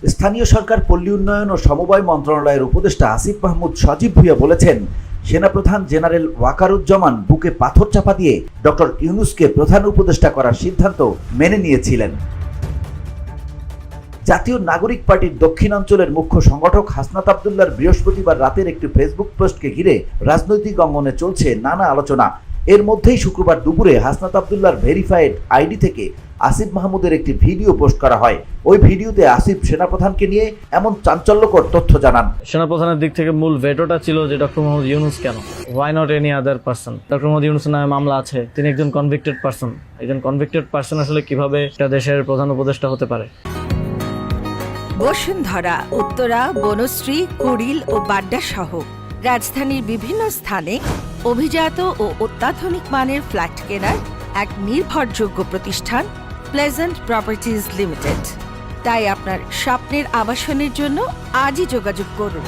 স্থানীয় সরকার, পল্লী উন্নয়ন ও সমবায় মন্ত্রণালয়ের উপদেষ্টা আসিফ মাহমুদ সজীব ভুঁইয়া বলেছেন, সেনাপ্রধান জেনারেল ওয়াকারুজ্জামান বুকে পাথর চাপা দিয়ে ডক্টর ইউনূসকে প্রধান উপদেষ্টা করার সিদ্ধান্ত মেনে নিয়েছিলেন। জাতীয় নাগরিক পার্টির দক্ষিণাঞ্চলের মুখ্য সংগঠক হাসনাত আব্দুল্লাহর বৃহস্পতিবার রাতের একটি ফেসবুক পোস্টকে ঘিরে রাজনৈতিক অঙ্গনে চলছে নানা আলোচনা। এর মধ্যেই শুক্রবার দুপুরে হাসনাত আব্দুল্লাহর ভেরিফাইড আইডি থেকে আসিফ মাহমুদের একটি ভিডিও পোস্ট করা হয়। ওই ভিডিওতে আসিফ সেনাপ্রধানকে নিয়ে এমন চাঞ্চল্যকর তথ্য জানান। সেনাপ্রধানের দিক থেকে মূল ভেটোটা ছিল যে ডক্টর মোহাম্মদ ইউনূস কেন, why not any other person. Doctor Mohammad ইউনূসের নামে মামলা আছে, তিনি একজন কনভিক্টেড পারসন। একজন কনভিক্টেড পারসন আসলে কিভাবে একটা দেশের প্রধান উপদেষ্টা হতে পারে? বসুন্ধরা, উত্তরা, বনশ্রী, কুড়িল ও বাড্ডা সহ রাজধানীর বিভিন্ন স্থানে অভিজাত ও অত্যাধুনিক মানের ফ্ল্যাট কেনার এক নির্ভরযোগ্য প্রতিষ্ঠান প্লেজেন্ট প্রপার্টিজ লিমিটেড। তাই আপনার স্বপ্নের আবাসনের জন্য আজই যোগাযোগ করুন।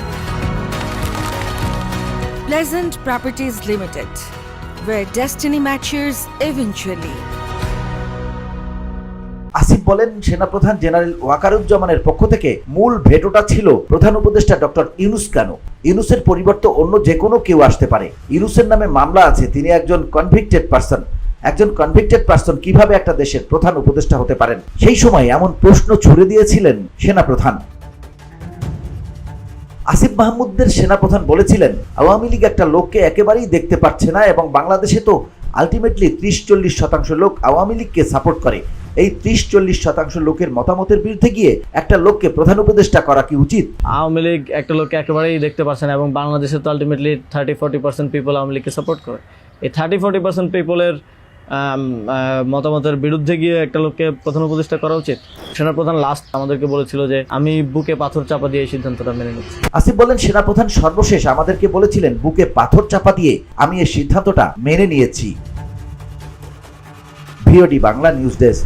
Pleasant properties limited, where destiny matches eventually. Asif বলেন, সেনাপ্রধান জেনারেল ওয়াকারুজ্জামানের পক্ষ থেকে মূল ভেটোটা ছিল প্রধান উপদেষ্টা ডক্টর ইউনূস কেন। ইউনূসের পরিবর্তে অন্য যে কোনো কেউ আসতে পারে। ইউনূসের নামে মামলা আছে, তিনি একজন কনভিক্টেড পারসন। একজন কনভিক্টেড পারসন কিভাবে একটা দেশের প্রধান উপদেষ্টা হতে পারেন? সেই সময় এমন প্রশ্ন ছুড়ে দিয়েছিলেন সেনাপ্রধান। আসিফ মাহমুদের সেনাপ্রধান বলেছিলেন, আওয়ামী লীগ একটা লোককে একেবারেই দেখতে পাচ্ছে না এবং বাংলাদেশে তো আলটিমেটলি 30-40% লোক আওয়ামী লীগকে সাপোর্ট করে। এই 30-40% লোকের মতামতের বিরুদ্ধে গিয়ে একটা লোককে প্রধান উপদেষ্টা করা কি উচিত? আওয়ামী লীগ একটা লোককে একেবারেই দেখতে পাচ্ছে না এবং বাংলাদেশে তো আলটিমেটলি 30-40% পিপল আওয়ামী লীগকে সাপোর্ট করে। এই 30-40% পিপলের মতামতের বিরুদ্ধে গিয়ে একটা লোককে প্রধান উপদেষ্টা করা উচিত? সেনাপ্রধান লাস্ট আমাদেরকে বলেছিল যে আমি বুকে পাথর চাপা দিয়ে এই সিদ্ধান্তটা মেনে নিচ্ছি। আসিফ বলেন, সেনাপ্রধান সর্বশেষ আমাদেরকে বলেছিলেন বুকে পাথর চাপা দিয়ে আমি এই সিদ্ধান্তটা মেনে নিয়েছি। VOD Bangla news desk.